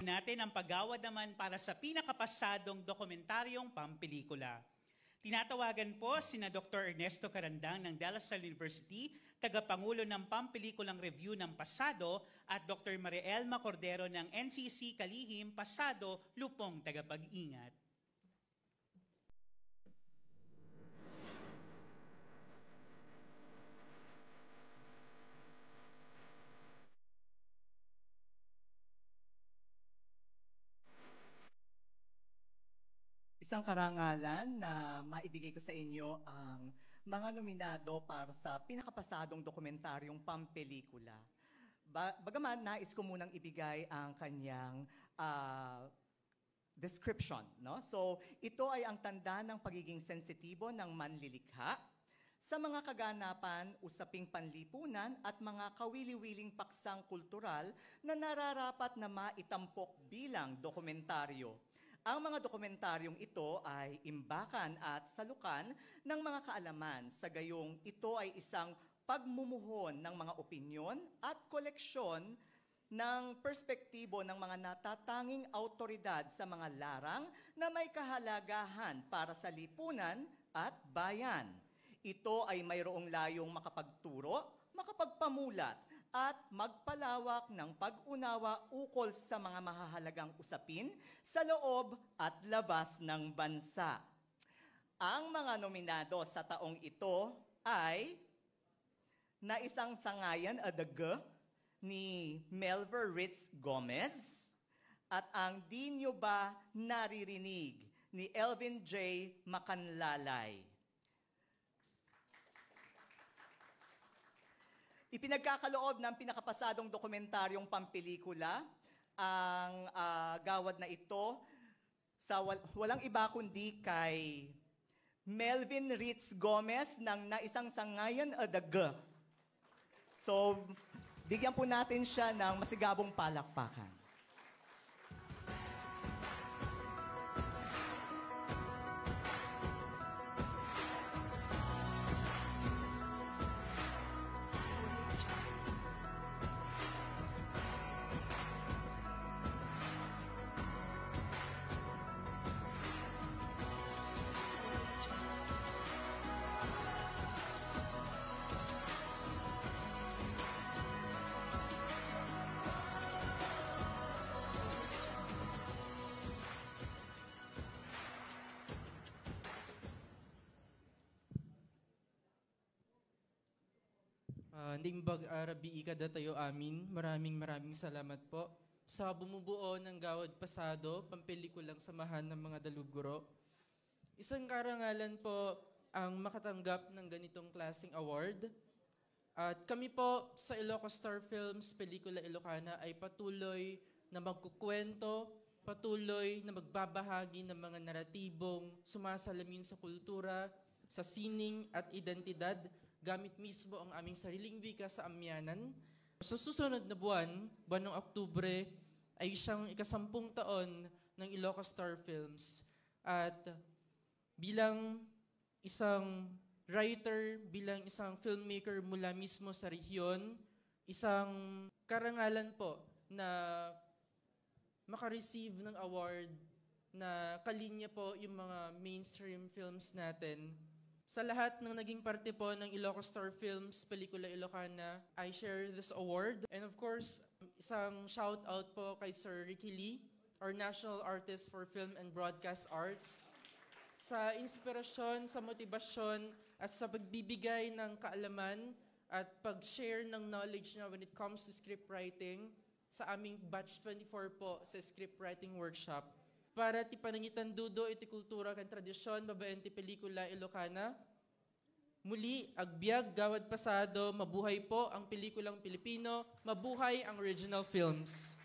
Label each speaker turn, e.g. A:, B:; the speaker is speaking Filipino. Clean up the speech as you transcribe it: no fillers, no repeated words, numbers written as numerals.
A: natin ang paggawad naman para sa pinakapasadong dokumentaryong pampelikula. Tinatawagan po sina Dr. Ernesto Carandang ng De La Salle University, tagapangulo ng Pampelikulang Review ng Pasado, at Dr. Maria Elma Cordero ng NCC Kalihim Pasado, Lupong Tagapag-ingat.
B: Isang karangalan na maibigay ko sa inyo ang mga nominado para sa pinakapasadong dokumentaryong pampelikula. Bagaman nais ko munang ibigay ang kanyang description. No? So, ito ay ang tanda ng pagiging sensitibo ng manlilikha sa mga kaganapan, usaping panlipunan at mga kawili-wiling paksang kultural na nararapat na maitampok bilang dokumentaryo. Ang mga dokumentaryong ito ay imbakan at salukan ng mga kaalaman, sa gayong ito ay isang pagmumuhon ng mga opinyon at koleksyon ng perspektibo ng mga natatanging autoridad sa mga larang na may kahalagahan para sa lipunan at bayan. Ito ay mayroong layong makapagturo, makapagpamulat, at magpalawak ng pag-unawa ukol sa mga mahahalagang usapin sa loob at labas ng bansa. Ang mga nominado sa taong ito ay Naisang Sangayan Adaga ni Melver Ritz Gomez at ang Di Nyo Ba Naririnig ni Elvin J. Macanlalay. Ipinagkakaloob ng pinakapasadong dokumentaryong pampelikula ang gawad na ito sa walang iba kundi kay Melvin Ritz Gomez ng Naisang Sangayan Adaga. So, bigyan po natin siya ng masigabong palakpakan.
C: Ndimbag arabi ikada tayo amin. Maraming salamat po sa bumubuo ng Gawad Pasado, pampelikulang samahan ng mga daluguro. Isang karangalan po ang makatanggap ng ganitong klaseng award. At kami po sa Ilocos Star Films, Pelikula Ilocana ay patuloy na magkukwento, patuloy na magbabahagi ng mga naratibong sumasalamin sa kultura, sa sining at identidad, gamit mismo ang aming sariling wika sa amyanan. Sa susunod na buwan ng Oktubre, ay siyang ika-10 taon ng Ilocos Star Films. At bilang isang writer, bilang isang filmmaker mula mismo sa rehiyon, isang karangalan po na makareceive ng award na kalinya po yung mga mainstream films natin. Sa lahat ng naging parte po ng Ilocos Star Films, Pelikula Ilocana, I share this award. And of course, isang shout out po kay Sir Ricky Lee, our National Artist for Film and Broadcast Arts, sa inspirasyon, sa motibasyon, at sa pagbibigay ng kaalaman at pag-share ng knowledge niya when it comes to script writing sa aming Batch 24 po sa script writing workshop. Para ti panangitan dudo iti kultura kan tradisyon babaen ti pelikula Ilocana. Muli, agbyag Gawad Pasado, mabuhay po ang pelikulang Pilipino, mabuhay ang original films.